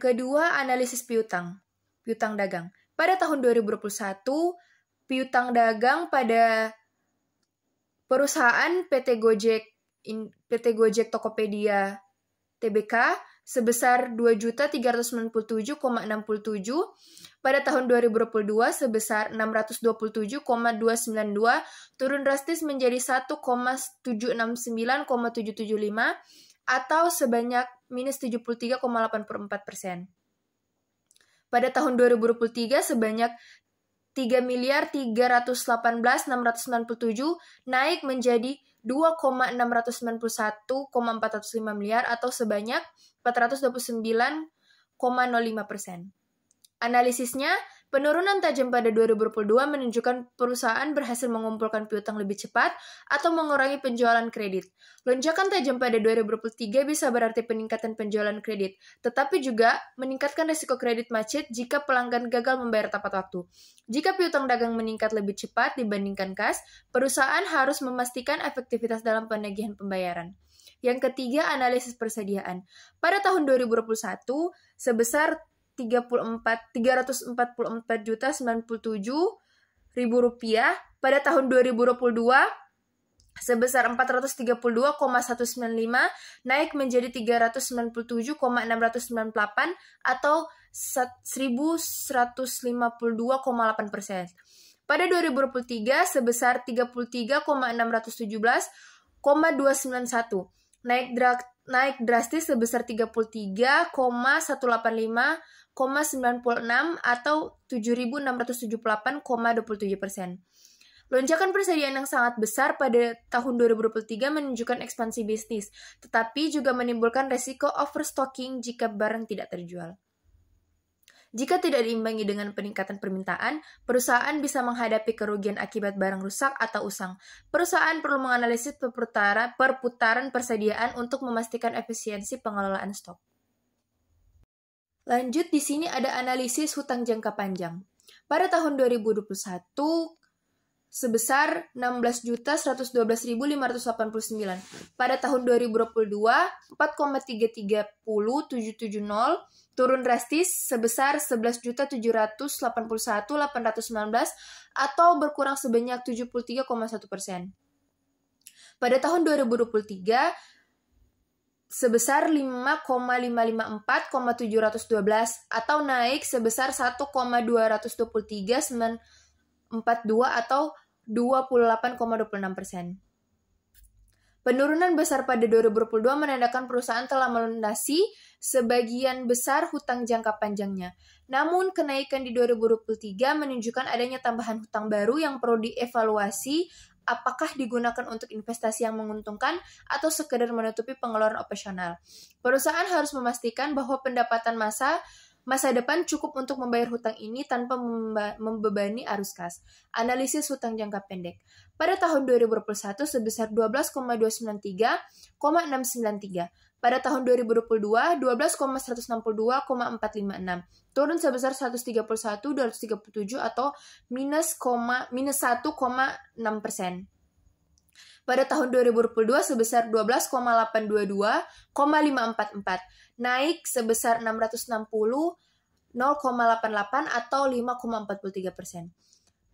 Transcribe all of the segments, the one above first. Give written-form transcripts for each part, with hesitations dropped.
Yang kedua, analisis piutang dagang. Pada tahun 2021, piutang dagang pada perusahaan PT Gojek Tokopedia Tbk sebesar 2.397,67, pada tahun 2022 sebesar 627,292, turun drastis menjadi 1,769,775 atau sebanyak minus 73,84%. Pada tahun 2023 sebanyak 3.318.697 naik menjadi 2,691,405 miliar atau sebanyak 429,05%. Analisisnya, penurunan tajam pada 2022 menunjukkan perusahaan berhasil mengumpulkan piutang lebih cepat atau mengurangi penjualan kredit. Lonjakan tajam pada 2023 bisa berarti peningkatan penjualan kredit, tetapi juga meningkatkan risiko kredit macet jika pelanggan gagal membayar tepat waktu. Jika piutang dagang meningkat lebih cepat dibandingkan kas, perusahaan harus memastikan efektivitas dalam penagihan pembayaran. Yang ketiga, analisis persediaan. Pada tahun 2021, sebesar 344.097.000 rupiah, pada tahun 2022 sebesar 432,195 naik menjadi 397,698 atau 1.152,8%. Pada 2023 sebesar 33,617,291 naik drastis sebesar 33,185,96 atau 7.678,27%. Lonjakan persediaan yang sangat besar pada tahun 2023 menunjukkan ekspansi bisnis, tetapi juga menimbulkan resiko overstocking jika barang tidak terjual. Jika tidak diimbangi dengan peningkatan permintaan, perusahaan bisa menghadapi kerugian akibat barang rusak atau usang. Perusahaan perlu menganalisis perputaran persediaan untuk memastikan efisiensi pengelolaan stok. Lanjut, di sini ada analisis hutang jangka panjang. Pada tahun 2021, sebesar 16.112.589. Pada tahun 2022, 4,330.770, turun drastis sebesar 11.781.819 atau berkurang sebanyak 73,1%. Pada tahun 2023, sebesar 5,554,712 atau naik sebesar 1,223,942 atau 28,26%. Penurunan besar pada 2022 menandakan perusahaan telah melunasi sebagian besar hutang jangka panjangnya. Namun, kenaikan di 2023 menunjukkan adanya tambahan hutang baru yang perlu dievaluasi apakah digunakan untuk investasi yang menguntungkan atau sekedar menutupi pengeluaran operasional. Perusahaan harus memastikan bahwa pendapatan masa depan cukup untuk membayar hutang ini tanpa membebani arus kas. Analisis hutang jangka pendek. Pada tahun 2021 sebesar 12,293,693. Pada tahun 2022 12,162,456. Turun sebesar 131,237 atau minus 1,6%. Pada tahun 2022 sebesar 12,822,544. Naik sebesar 660,088 atau 5,43%.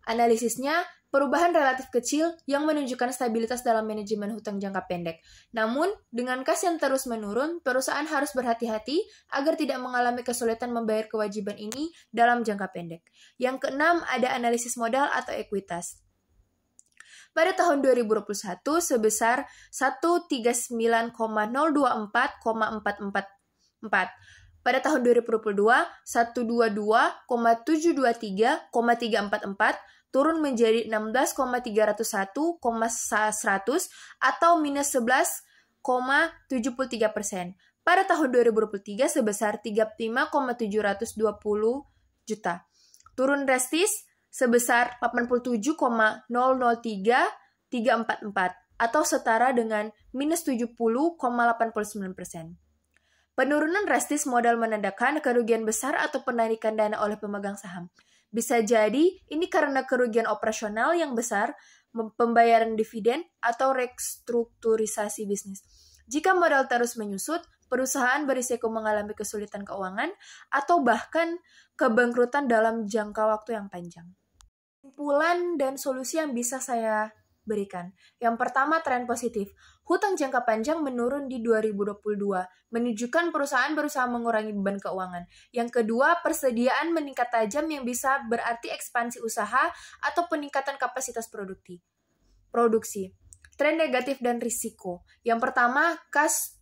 Analisisnya, perubahan relatif kecil yang menunjukkan stabilitas dalam manajemen hutang jangka pendek. Namun, dengan kas yang terus menurun, perusahaan harus berhati-hati agar tidak mengalami kesulitan membayar kewajiban ini dalam jangka pendek. Yang keenam, ada analisis modal atau ekuitas. Pada tahun 2021 sebesar 139,024,444. Pada tahun 2022 122,723,344 turun menjadi 16,301,100 atau minus 11,73%. Pada tahun 2023 sebesar 35,720 juta. Turun drastis sebesar 87,003,344 atau setara dengan minus 70,89%. Penurunan drastis modal menandakan kerugian besar atau penarikan dana oleh pemegang saham. Bisa jadi ini karena kerugian operasional yang besar, pembayaran dividen, atau restrukturisasi bisnis. Jika modal terus menyusut, perusahaan berisiko mengalami kesulitan keuangan, atau bahkan kebangkrutan dalam jangka waktu yang panjang. Kesimpulan dan solusi yang bisa saya berikan. Yang pertama, tren positif. Hutang jangka panjang menurun di 2022, menunjukkan perusahaan berusaha mengurangi beban keuangan. Yang kedua, persediaan meningkat tajam yang bisa berarti ekspansi usaha atau peningkatan kapasitas produksi. Tren negatif dan risiko. Yang pertama, kas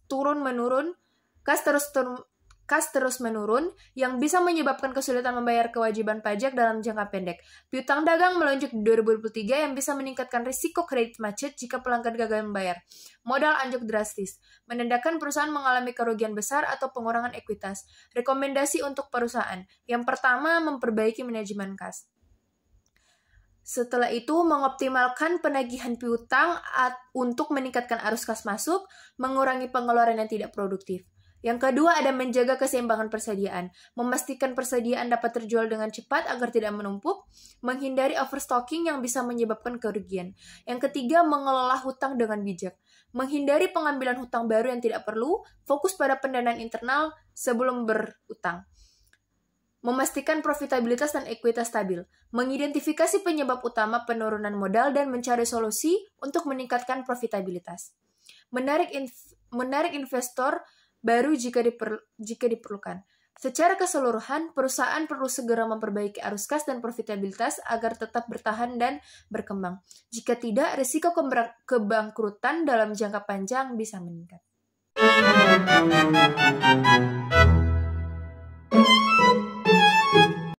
terus menurun yang bisa menyebabkan kesulitan membayar kewajiban pajak dalam jangka pendek. Piutang dagang melonjak di 2023 yang bisa meningkatkan risiko kredit macet jika pelanggan gagal membayar. Modal anjlok drastis, menandakan perusahaan mengalami kerugian besar atau pengurangan ekuitas. Rekomendasi untuk perusahaan. Yang pertama, memperbaiki manajemen kas. Setelah itu, mengoptimalkan penagihan piutang untuk meningkatkan arus kas masuk, mengurangi pengeluaran yang tidak produktif. Yang kedua, ada menjaga keseimbangan persediaan, memastikan persediaan dapat terjual dengan cepat agar tidak menumpuk, menghindari overstocking yang bisa menyebabkan kerugian. Yang ketiga, mengelola hutang dengan bijak, menghindari pengambilan hutang baru yang tidak perlu, fokus pada pendanaan internal sebelum berutang. Memastikan profitabilitas dan ekuitas stabil, mengidentifikasi penyebab utama penurunan modal dan mencari solusi untuk meningkatkan profitabilitas. Menarik investor baru jika diperlukan. Secara keseluruhan, perusahaan perlu segera memperbaiki arus kas dan profitabilitas agar tetap bertahan dan berkembang. Jika tidak, risiko kebangkrutan dalam jangka panjang bisa meningkat.